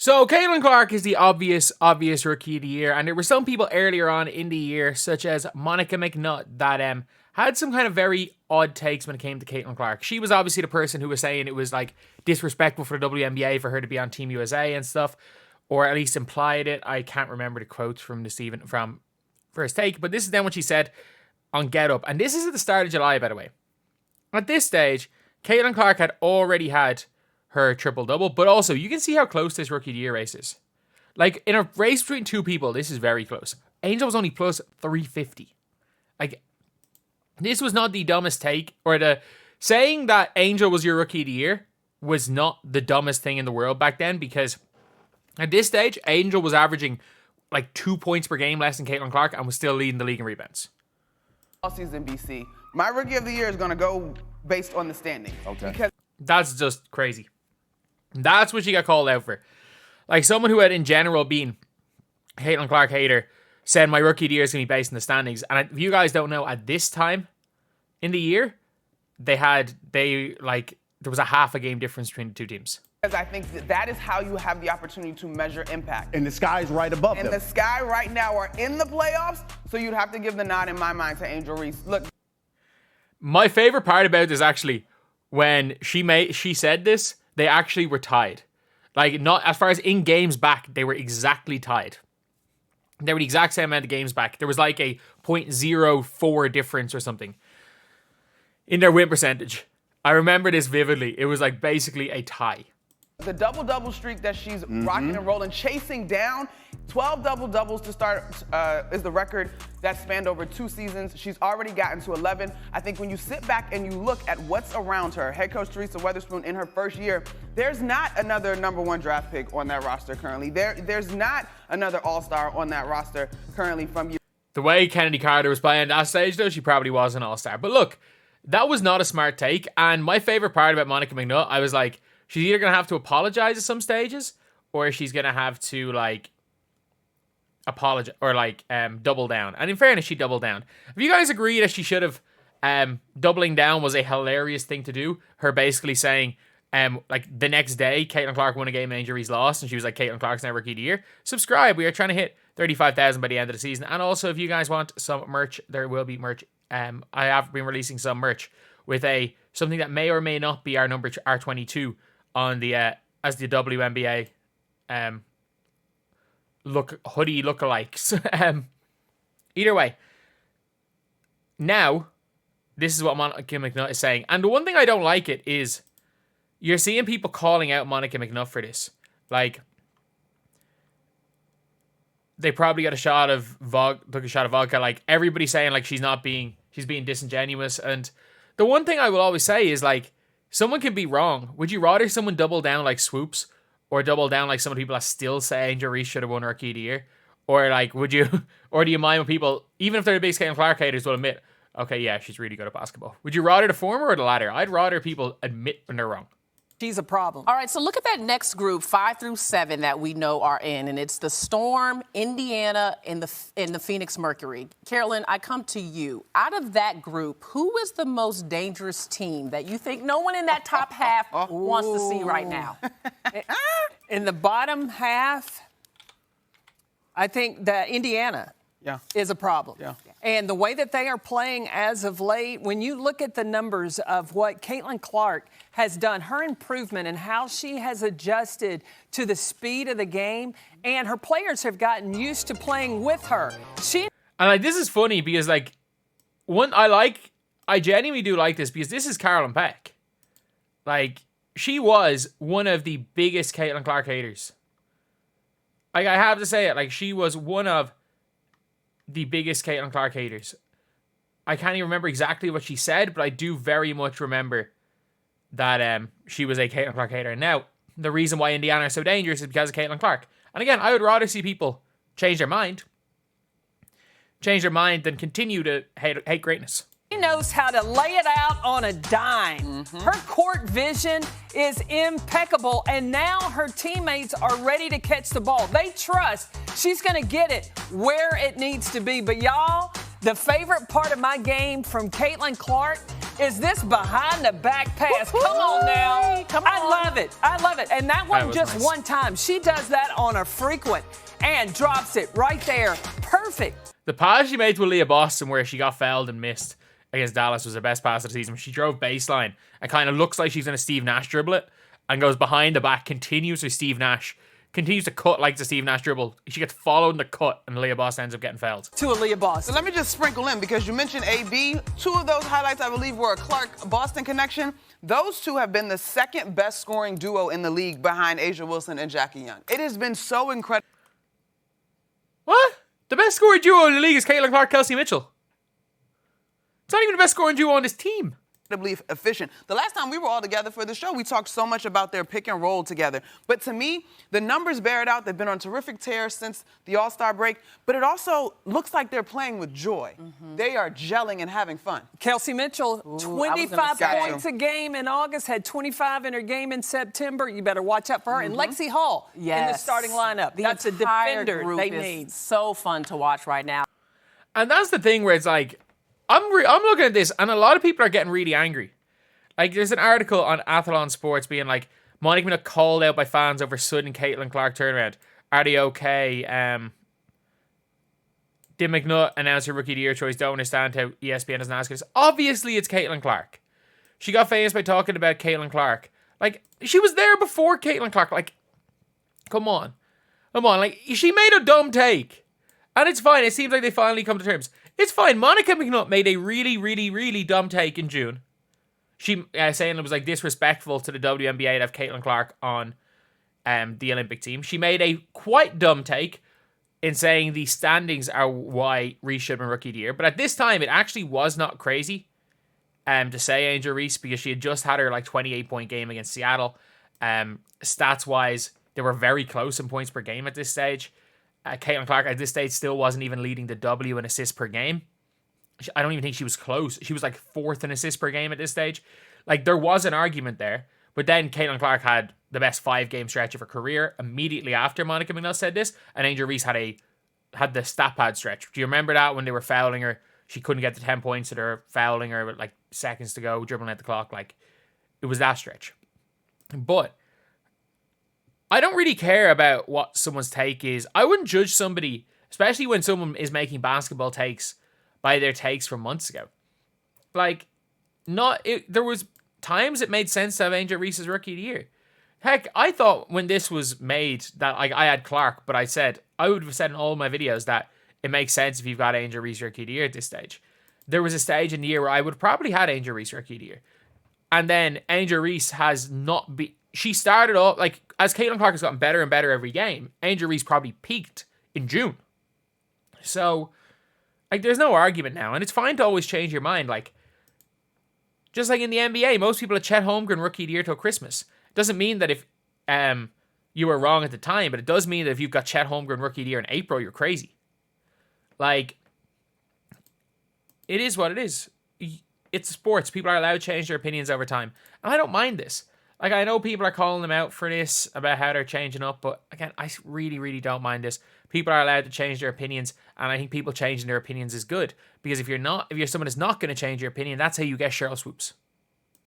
So Caitlin Clark is the obvious rookie of the year, and there were some people earlier on in the year, such as Monica McNutt, that had some kind of very odd takes when it came to Caitlin Clark. She was obviously the person who was saying it was like disrespectful for the WNBA for her to be on Team USA and stuff, or at least implied it. I can't remember the quotes from First Take, but this is then what she said on Get Up, and this is at the start of July, by the way. At this stage, Caitlin Clark had already had her triple-double, but also you can see how close this Rookie of the Year race is. Like, in a race between two people, this is very close. Angel was only plus 350. Like, this was not the dumbest take, or the saying that Angel was your Rookie of the Year was not the dumbest thing in the world back then, because at this stage, Angel was averaging like 2 points per game less than Caitlin Clark and was still leading the league in rebounds. All season, BC. My Rookie of the Year is going to go based on the standing. Okay. Because that's just crazy. That's what she got called out for. Like, someone who had in general been Caitlin Clark hater said my Rookie of the Year is going to be based on the standings. And if you guys don't know, at this time in the year, there was a half a game difference between the two teams. Because I think that is how you have the opportunity to measure impact. And the sky's right above them. And the Sky right now are in the playoffs, so you'd have to give the nod in my mind to Angel Reese. Look. My favorite part about this, actually, when she said this, they actually were tied. Like, not as far as in games back, they were exactly tied. They were the exact same amount of games back. There was like a 0.04 difference or something in their win percentage. I remember this vividly. It was like basically a tie. The double-double streak that she's rocking and rolling, chasing down 12 double-doubles to start is the record that spanned over 2 seasons. She's already gotten to 11. I think when you sit back and you look at what's around her, head coach Teresa Weatherspoon in her first year, there's not another #1 draft pick on that roster currently. There's not another all-star on that roster currently from you. The way Kennedy Carter was playing that stage, though, she probably was an all-star. But look, that was not a smart take. And my favorite part about Monica McNutt, I was like, she's either going to have to apologize at some stages, or she's going to have to, like, apologize, or, like, double down. And in fairness, she doubled down. If you guys agree that she should have, doubling down was a hilarious thing to do, her basically saying, like, the next day, Caitlin Clark won a game and Angel Reese lost, and she was like, Caitlin Clark's now Rookie of the Year. Subscribe. We are trying to hit 35,000 by the end of the season. And also, if you guys want some merch, there will be merch. I have been releasing some merch with something that may or may not be our number R22 on the as the WNBA hoodie lookalikes. Either way, now this is what Monica McNutt is saying, and the one thing I don't like it is you're seeing people calling out Monica McNutt for this. Like, they probably got took a shot of vodka. Like, everybody saying like she's being disingenuous. And the one thing I will always say is, like, someone can be wrong. Would you rather someone double down like Swoops, or double down like some of the people that still say Angel Reese should have won Rookie of the Year? Or like, or do you mind when people, even if they're the biggest Caitlin Clark haters, will admit, okay, yeah, she's really good at basketball? Would you rather the former or the latter? I'd rather people admit when they're wrong. She's a problem. All right, so look at that next group, 5 through 7, that we know are in, and it's the Storm, Indiana, and the Phoenix Mercury. Carolyn, I come to you. Out of that group, who is the most dangerous team that you think no one in that top half wants to see right now? In the bottom half, I think that Indiana is a problem. Yeah. And the way that they are playing as of late, when you look at the numbers of what Caitlin Clark has done, her improvement and how she has adjusted to the speed of the game, and her players have gotten used to playing with her. And like, this is funny because, like, I genuinely do like this because this is Carolyn Peck. Like, she was one of the biggest Caitlin Clark haters. Like, I have to say it. Like, she was one of the biggest Caitlin Clark haters. I can't even remember exactly what she said, but I do very much remember that she was a Caitlin Clark hater. And now, the reason why Indiana are so dangerous is because of Caitlin Clark. And again, I would rather see people change their mind than continue to hate greatness. She knows how to lay it out on a dime. Her court vision is impeccable, and now her teammates are ready to catch the ball. They trust she's going to get it where it needs to be. But y'all, the favorite part of my game from Caitlin Clark is this behind the back pass. Come on now. Come on. I love it. I love it. And that wasn't just nice. one time. She does that on a frequent and drops it right there. Perfect. The pass she made to Aaliyah Boston where she got fouled and missed against Dallas was the best pass of the season. She drove baseline and kind of looks like she's going to Steve Nash dribble it and goes behind the back, continues to Steve Nash, continues to cut like the Steve Nash dribble. She gets followed in the cut and Aaliyah Boston ends up getting fouled. To Aaliyah Boston. So let me just sprinkle in, because you mentioned AB. 2 of those highlights, I believe, were a Clark-Boston connection. Those 2 have been the second best scoring duo in the league behind Asia Wilson and Jackie Young. It has been so incredible. What? The best scoring duo in the league is Caitlin Clark, Kelsey Mitchell. It's not even the best scoring duo on this team. Efficient. The last time we were all together for the show, we talked so much about their pick and roll together. But to me, the numbers bear it out. They've been on terrific tear since the All-Star break. But it also looks like they're playing with joy. They are gelling and having fun. Kelsey Mitchell, 25 points a game in August, had 25 in her game in September. You better watch out for her. And Lexi Hall in the starting lineup. That's a defender they need. So fun to watch right now. And that's the thing where it's like, I'm looking at this, and a lot of people are getting really angry. Like, there's an article on Athlon Sports being like, Monica McNutt called out by fans over sudden Caitlin Clark turnaround. Are they okay? Did McNutt announce her Rookie of the Year choice? Don't understand how ESPN doesn't ask us. Obviously, it's Caitlin Clark. She got famous by talking about Caitlin Clark. Like, she was there before Caitlin Clark. Like, come on. Like, she made a dumb take. And it's fine. It seems like they finally come to terms. It's fine. Monica McNutt made a really, really, really dumb take in June. She saying it was like disrespectful to the WNBA to have Caitlin Clark on the Olympic team. She made a quite dumb take in saying the standings are why Reese should have been Rookie of the Year. But at this time, it actually was not crazy to say Angel Reese, because she had just had her like 28-point game against Seattle. Stats-wise, they were very close in points per game at this stage. Caitlin Clark at this stage still wasn't even leading the W in assists per game. I don't even think she was close. She was like 4th in assists per game at this stage. Like, there was an argument there. But then Caitlin Clark had the best 5-game stretch of her career immediately after Monica McNutt said this. And Angel Reese had the stat pad stretch. Do you remember that when they were fouling her? She couldn't get the 10 points that they're fouling her with like seconds to go, dribbling at the clock. Like, it was that stretch. But I don't really care about what someone's take is. I wouldn't judge somebody, especially when someone is making basketball takes, by their takes from months ago. Like, there was times it made sense to have Angel Reese as Rookie of the Year. Heck, I thought when this was made that like I had Clark, but I would have said in all my videos that it makes sense if you've got Angel Reese Rookie of the Year at this stage. There was a stage in the year where I would probably had Angel Reese Rookie of the Year. And then Angel Reese has not been... She started off, like, as Caitlin Clark has gotten better and better every game, Angel Reese probably peaked in June. So, like, there's no argument now. And it's fine to always change your mind. Like, just like in the NBA, most people had Chet Holmgren Rookie of the Year till Christmas. Doesn't mean that if you were wrong at the time, but it does mean that if you've got Chet Holmgren Rookie of the Year in April, you're crazy. Like, it is what it is. It's sports. People are allowed to change their opinions over time. And I don't mind this. Like, I know people are calling them out for this, about how they're changing up, but again, I really, really don't mind this. People are allowed to change their opinions, and I think people changing their opinions is good. Because if you're someone who's not going to change your opinion, that's how you get Cheryl Swoops.